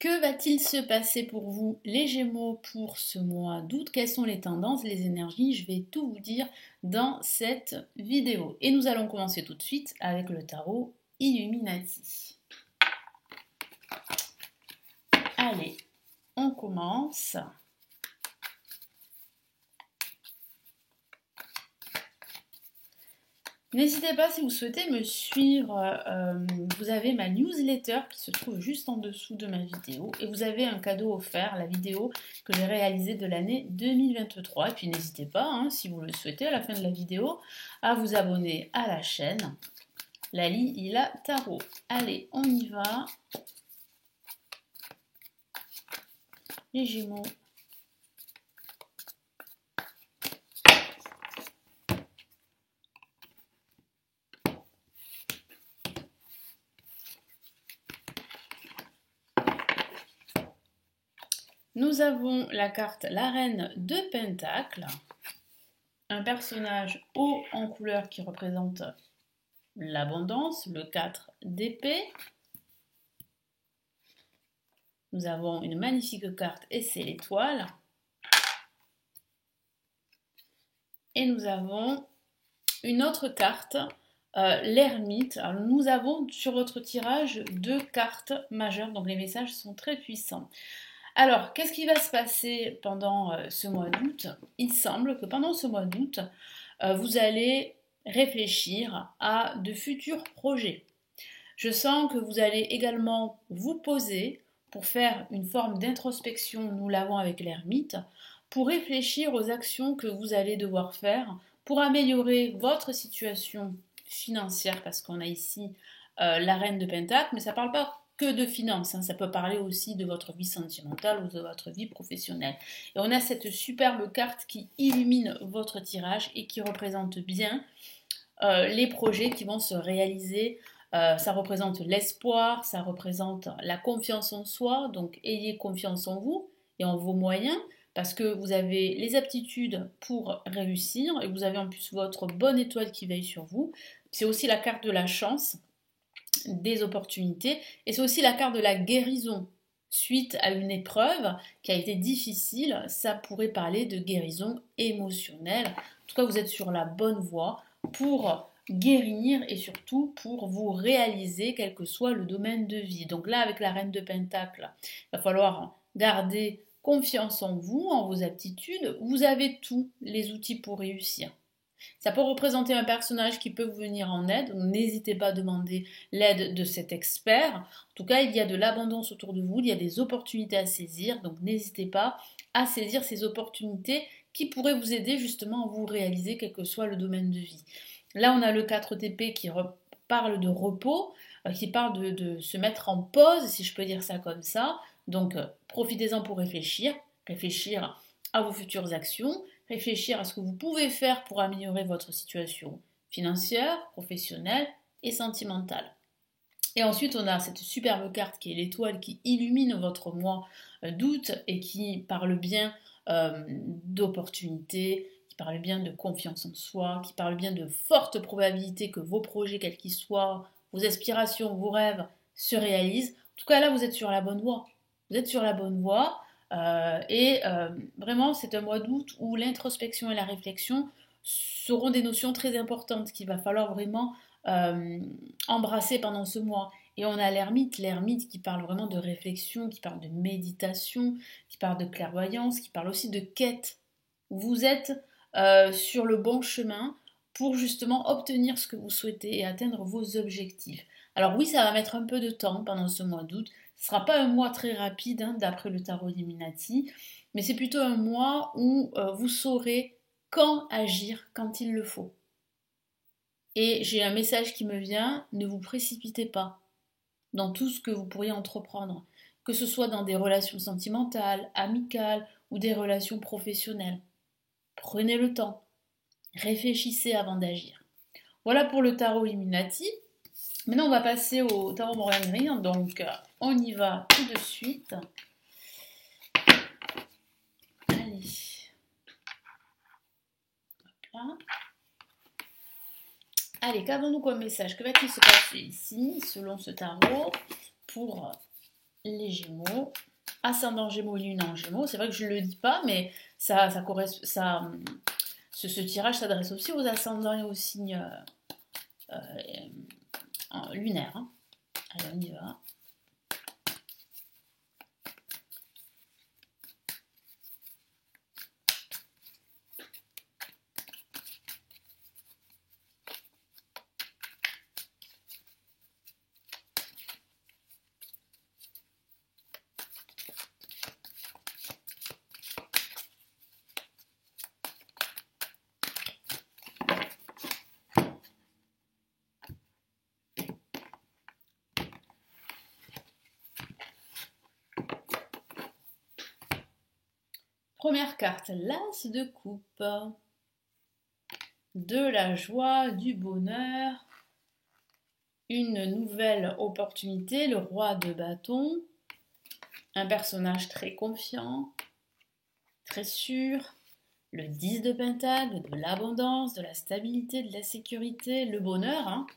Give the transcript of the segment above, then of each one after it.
Que va-t-il se passer pour vous, les Gémeaux, pour ce mois d'août? Quelles sont les tendances, les énergies? Je vais tout vous dire dans cette vidéo. Et nous allons commencer tout de suite avec le tarot Illuminati. Allez, on commence. N'hésitez pas si vous souhaitez me suivre, vous avez ma newsletter qui se trouve juste en dessous de ma vidéo et vous avez un cadeau offert, la vidéo que j'ai réalisée de l'année 2023. Et puis n'hésitez pas, si vous le souhaitez, à la fin de la vidéo, à vous abonner à la chaîne Lali Ila Tarot. Allez, on y va. Les Gémeaux. Nous avons la carte la Reine de Pentacles, un personnage haut en couleur qui représente l'abondance, le 4 d'épée. Nous avons une magnifique carte et c'est l'étoile. Et nous avons une autre carte, l'ermite. Alors nous avons sur votre tirage 2 cartes majeures, donc les messages sont très puissants. Alors, qu'est-ce qui va se passer pendant ce mois d'août? Il semble que pendant ce mois d'août, vous allez réfléchir à de futurs projets. Je sens que vous allez également vous poser pour faire une forme d'introspection, nous l'avons avec l'ermite, pour réfléchir aux actions que vous allez devoir faire pour améliorer votre situation financière, parce qu'on a ici la Reine de Pentacle, mais ça ne parle pas que de finances, ça peut parler aussi de votre vie sentimentale ou de votre vie professionnelle. Et on a cette superbe carte qui illumine votre tirage et qui représente bien les projets qui vont se réaliser. Ça représente l'espoir, ça représente la confiance en soi, donc ayez confiance en vous et en vos moyens, parce que vous avez les aptitudes pour réussir et vous avez en plus votre bonne étoile qui veille sur vous. C'est aussi la carte de la chance, des opportunités, et c'est aussi la carte de la guérison. Suite à une épreuve qui a été difficile, ça pourrait parler de guérison émotionnelle. En tout cas, vous êtes sur la bonne voie pour guérir et surtout pour vous réaliser quel que soit le domaine de vie. Donc là, avec la Reine de Pentacle, il va falloir garder confiance en vous, en vos aptitudes. Vous avez tous les outils pour réussir. Ça peut représenter un personnage qui peut vous venir en aide. N'hésitez pas à demander l'aide de cet expert. En tout cas, il y a de l'abondance autour de vous, il y a des opportunités à saisir. Donc n'hésitez pas à saisir ces opportunités qui pourraient vous aider justement à vous réaliser quel que soit le domaine de vie. Là, on a le 4 TP qui parle de repos, qui parle de se mettre en pause, si je peux dire ça comme ça. Donc profitez-en pour réfléchir à vos futures actions, réfléchir à ce que vous pouvez faire pour améliorer votre situation financière, professionnelle et sentimentale. Et ensuite, on a cette superbe carte qui est l'étoile qui illumine votre mois d'août et qui parle bien d'opportunités, qui parle bien de confiance en soi, qui parle bien de fortes probabilités que vos projets, quels qu'ils soient, vos aspirations, vos rêves, se réalisent. En tout cas, là, vous êtes sur la bonne voie. Vous êtes sur la bonne voie. Vraiment, c'est un mois d'août où l'introspection et la réflexion seront des notions très importantes qu'il va falloir vraiment embrasser pendant ce mois. Et on a l'ermite qui parle vraiment de réflexion, qui parle de méditation, qui parle de clairvoyance, qui parle aussi de quête. Vous êtes sur le bon chemin pour justement obtenir ce que vous souhaitez et atteindre vos objectifs. Alors oui, ça va mettre un peu de temps pendant ce mois d'août. Ce ne sera pas un mois très rapide, d'après le tarot Illuminati, mais c'est plutôt un mois où vous saurez quand agir, quand il le faut. Et j'ai un message qui me vient, ne vous précipitez pas dans tout ce que vous pourriez entreprendre, que ce soit dans des relations sentimentales, amicales ou des relations professionnelles. Prenez le temps, réfléchissez avant d'agir. Voilà pour le tarot Illuminati. Maintenant, on va passer au tarot Morgan-Ring, donc on y va tout de suite. Allez. Hop là. Allez, qu'avons-nous comme message? Que va-t-il se passer ici, selon ce tarot, pour les Gémeaux. Ascendant Gémeaux, Lune en Gémeaux. C'est vrai que je ne le dis pas, mais ça correspond, ce tirage s'adresse aussi aux ascendants et aux signes lunaires. Hein. Allez, on y va. Première carte, l'As de coupe. De la joie, du bonheur, une nouvelle opportunité, le roi de bâton, un personnage très confiant, très sûr, le 10 de pentacle, de l'abondance, de la stabilité, de la sécurité, le bonheur. Hein.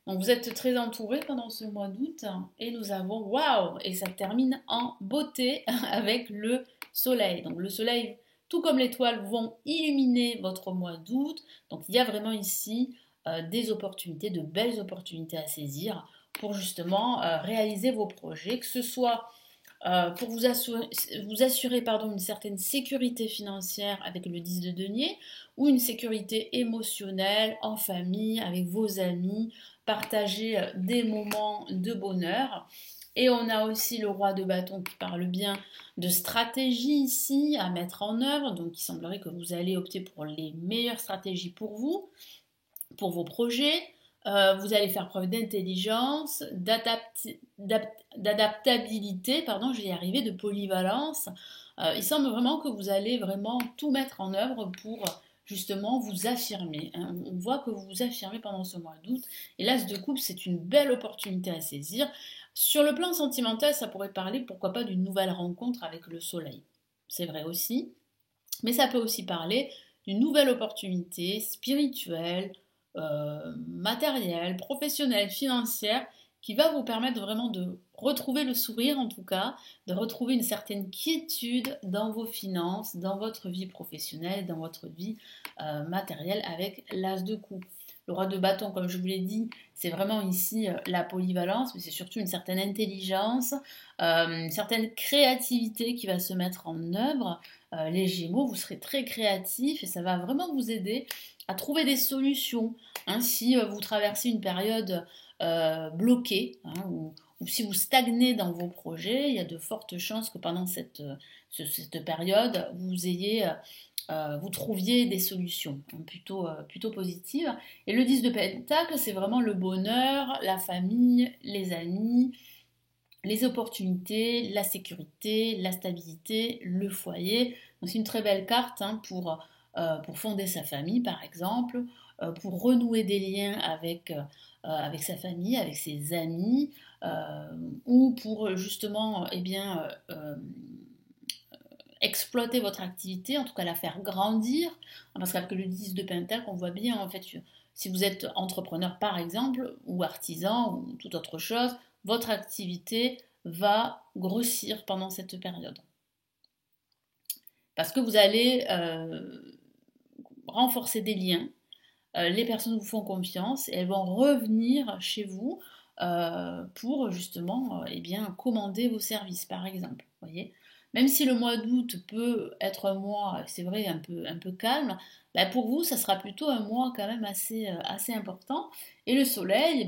Donc vous êtes très entouré pendant ce mois d'août et nous avons, waouh, et ça termine en beauté avec le soleil. Donc le soleil, tout comme l'étoile, vont illuminer votre mois d'août. Donc il y a vraiment ici des opportunités, de belles opportunités à saisir pour justement réaliser vos projets, que ce soit pour vous assurer une certaine sécurité financière avec le 10 de denier ou une sécurité émotionnelle en famille, avec vos amis, partager des moments de bonheur. Et on a aussi le roi de bâton qui parle bien de stratégie ici à mettre en œuvre. Donc il semblerait que vous allez opter pour les meilleures stratégies pour vous, pour vos projets. Vous allez faire preuve d'intelligence, d'adaptabilité, je vais y arriver, de polyvalence. Il semble vraiment que vous allez vraiment tout mettre en œuvre pour justement vous affirmer. Hein. On voit que vous vous affirmez pendant ce mois d'août. Et l'As de coupe, c'est une belle opportunité à saisir. Sur le plan sentimental, ça pourrait parler, pourquoi pas, d'une nouvelle rencontre avec le soleil. C'est vrai aussi. Mais ça peut aussi parler d'une nouvelle opportunité spirituelle, matérielle, professionnelle, financière, qui va vous permettre vraiment de retrouver le sourire en tout cas, de retrouver une certaine quiétude dans vos finances, dans votre vie professionnelle, dans votre vie matérielle avec l'As de coupe. Le roi de bâton, comme je vous l'ai dit, c'est vraiment ici la polyvalence, mais c'est surtout une certaine intelligence, une certaine créativité qui va se mettre en œuvre. Les Gémeaux, vous serez très créatifs et ça va vraiment vous aider à trouver des solutions. Hein, si vous traversez une période bloquée, hein, ou si vous stagnez dans vos projets, il y a de fortes chances que pendant cette période, vous trouviez des solutions hein, plutôt positives. Et le 10 de Pentacle, c'est vraiment le bonheur, la famille, les amis, les opportunités, la sécurité, la stabilité, le foyer. Donc c'est une très belle carte hein, pour fonder sa famille par exemple, pour renouer des liens avec sa famille, avec ses amis, ou pour justement exploiter votre activité, en tout cas la faire grandir. Parce qu'avec le 10 de Pentacle, on voit bien en fait, si vous êtes entrepreneur par exemple, ou artisan, ou toute autre chose, votre activité va grossir pendant cette période. Parce que vous allez renforcer des liens, les personnes vous font confiance et elles vont revenir chez vous pour justement commander vos services par exemple. Voyez, même si le mois d'août peut être un mois, c'est vrai, un peu calme, pour vous, ça sera plutôt un mois quand même assez important. Et le soleil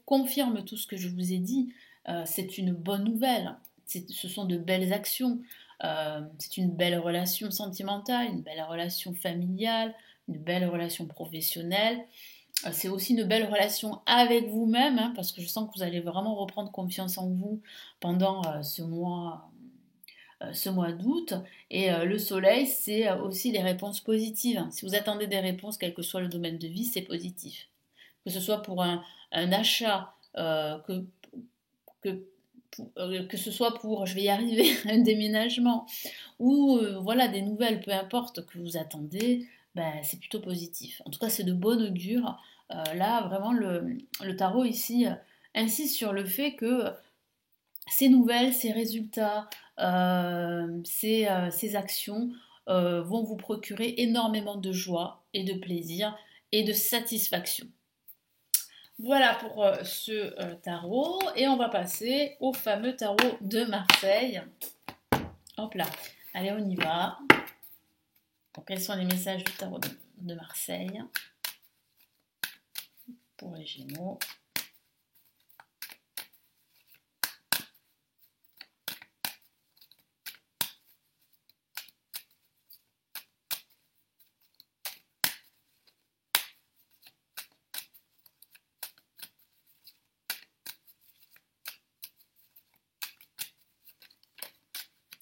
confirme tout ce que je vous ai dit. C'est une bonne nouvelle. Ce sont de belles actions. C'est une belle relation sentimentale, une belle relation familiale, une belle relation professionnelle. C'est aussi une belle relation avec vous-même, hein, parce que je sens que vous allez vraiment reprendre confiance en vous pendant ce mois d'août. Et le soleil, c'est aussi les réponses positives. Hein. Si vous attendez des réponses, quel que soit le domaine de vie, c'est positif. Que ce soit pour un achat, que ce soit pour, je vais y arriver, un déménagement, ou voilà, des nouvelles, peu importe que vous attendez, c'est plutôt positif. En tout cas, c'est de bon augure. Là, vraiment, le tarot ici insiste sur le fait que ces nouvelles, ces résultats, ces actions vont vous procurer énormément de joie et de plaisir et de satisfaction. Voilà pour ce tarot et on va passer au fameux tarot de Marseille. Hop là, allez on y va. Donc, quels sont les messages du tarot de Marseille pour les Gémeaux?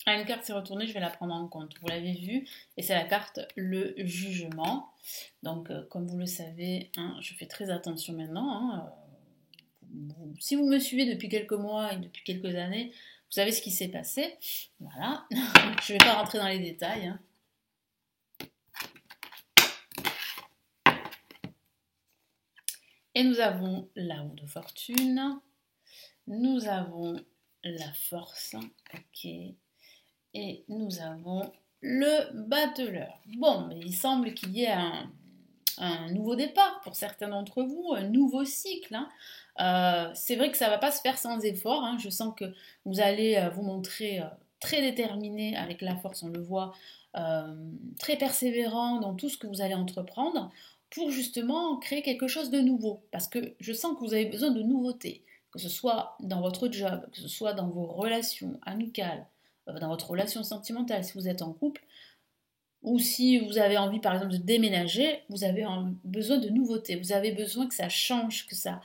Ah, une carte s'est retournée, je vais la prendre en compte. Vous l'avez vu, et c'est la carte le jugement. Donc, comme vous le savez, hein, je fais très attention maintenant. Hein, si vous me suivez depuis quelques mois et depuis quelques années, vous savez ce qui s'est passé. Voilà, je ne vais pas rentrer dans les détails. Hein. Et nous avons la roue de fortune. Nous avons la force. Ok. Et nous avons le battleur. Bon, mais il semble qu'il y ait un nouveau départ pour certains d'entre vous, un nouveau cycle. Hein. C'est vrai que ça ne va pas se faire sans effort. Hein. Je sens que vous allez vous montrer très déterminé avec la force, on le voit, très persévérant dans tout ce que vous allez entreprendre pour justement créer quelque chose de nouveau. Parce que je sens que vous avez besoin de nouveautés, que ce soit dans votre job, que ce soit dans vos relations amicales, dans votre relation sentimentale si vous êtes en couple, ou si vous avez envie par exemple de déménager, vous avez besoin de nouveautés, vous avez besoin que ça change, ça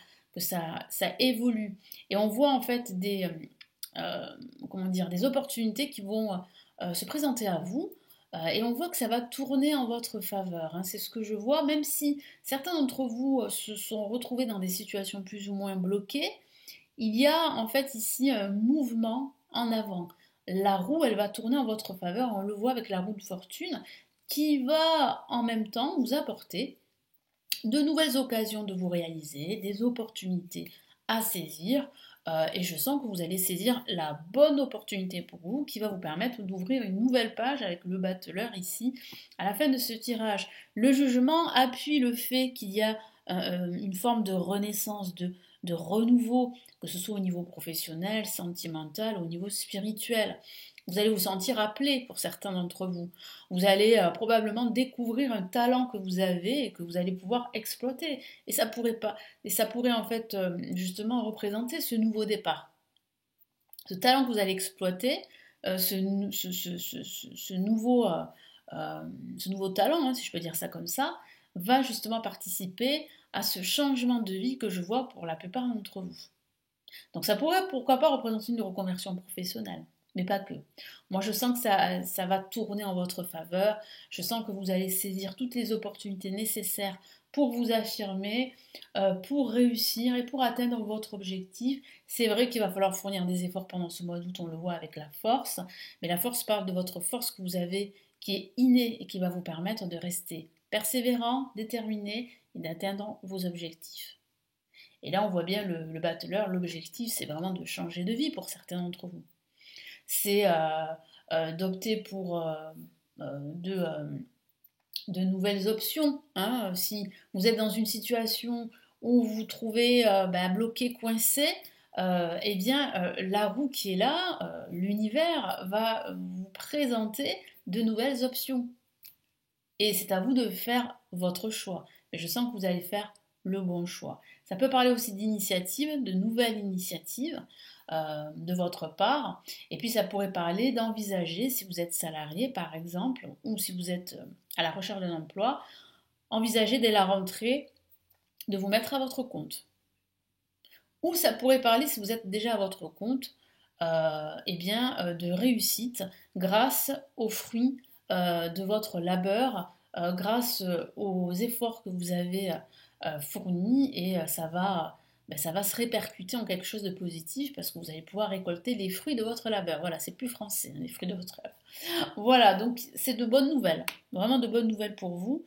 évolue. Et on voit en fait des opportunités qui vont se présenter à vous. Et on voit que ça va tourner en votre faveur. Hein. C'est ce que je vois, même si certains d'entre vous se sont retrouvés dans des situations plus ou moins bloquées, il y a en fait ici un mouvement en avant. La roue, elle va tourner en votre faveur, on le voit avec la roue de fortune, qui va en même temps vous apporter de nouvelles occasions de vous réaliser, des opportunités à saisir. Et je sens que vous allez saisir la bonne opportunité pour vous qui va vous permettre d'ouvrir une nouvelle page avec le battleur ici à la fin de ce tirage. Le jugement appuie le fait qu'il y a une forme de renaissance, de renouveau, que ce soit au niveau professionnel, sentimental, au niveau spirituel. Vous allez vous sentir appelé pour certains d'entre vous. Vous allez probablement découvrir un talent que vous avez et que vous allez pouvoir exploiter. Et ça pourrait en fait justement représenter ce nouveau départ. Ce talent que vous allez exploiter, ce nouveau talent, hein, si je peux dire ça comme ça, va justement participer à ce changement de vie que je vois pour la plupart d'entre vous. Donc ça pourrait, pourquoi pas, représenter une reconversion professionnelle, mais pas que. Moi, je sens que ça va tourner en votre faveur. Je sens que vous allez saisir toutes les opportunités nécessaires pour vous affirmer, pour réussir et pour atteindre votre objectif. C'est vrai qu'il va falloir fournir des efforts pendant ce mois d'août, on le voit avec la force, mais la force parle de votre force que vous avez, qui est innée et qui va vous permettre de rester persévérant, déterminé et d'atteindre vos objectifs. Et là, on voit bien le battleur, l'objectif, c'est vraiment de changer de vie pour certains d'entre vous. C'est d'opter pour de nouvelles options. Hein. Si vous êtes dans une situation où vous vous trouvez bloqué, coincé, eh bien, la roue qui est là, l'univers, va vous présenter de nouvelles options. Et c'est à vous de faire votre choix. Mais je sens que vous allez faire le bon choix. Ça peut parler aussi d'initiatives, de nouvelles initiatives de votre part. Et puis ça pourrait parler d'envisager, si vous êtes salarié par exemple, ou si vous êtes à la recherche d'un emploi, envisager dès la rentrée de vous mettre à votre compte. Ou ça pourrait parler, si vous êtes déjà à votre compte, de réussite grâce aux fruits de votre labeur, grâce aux efforts que vous avez fournis, et ça va se répercuter en quelque chose de positif parce que vous allez pouvoir récolter les fruits de votre labeur. Voilà, c'est plus français, hein, les fruits de votre labeur. Voilà, donc c'est de bonnes nouvelles, vraiment de bonnes nouvelles pour vous,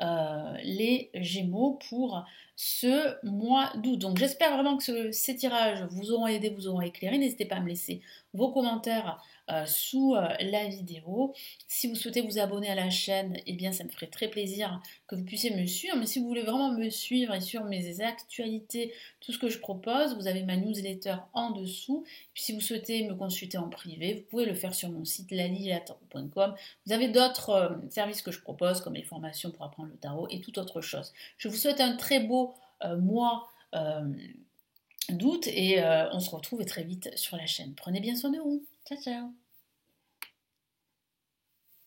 les Gémeaux, pour ce mois d'août. Donc j'espère vraiment que ces tirages vous auront aidé, vous auront éclairé. N'hésitez pas à me laisser vos commentaires sous la vidéo. Si vous souhaitez vous abonner à la chaîne, eh bien ça me ferait très plaisir que vous puissiez me suivre. Mais si vous voulez vraiment me suivre et sur mes actualités, tout ce que je propose, vous avez ma newsletter en dessous. Puis si vous souhaitez me consulter en privé, vous pouvez le faire sur mon site lalilatarot.com. Vous avez d'autres services que je propose, comme les formations pour apprendre le tarot et toute autre chose. Je vous souhaite un très beau mois d'août et on se retrouve très vite sur la chaîne. Prenez bien soin de vous. Ciao, ciao.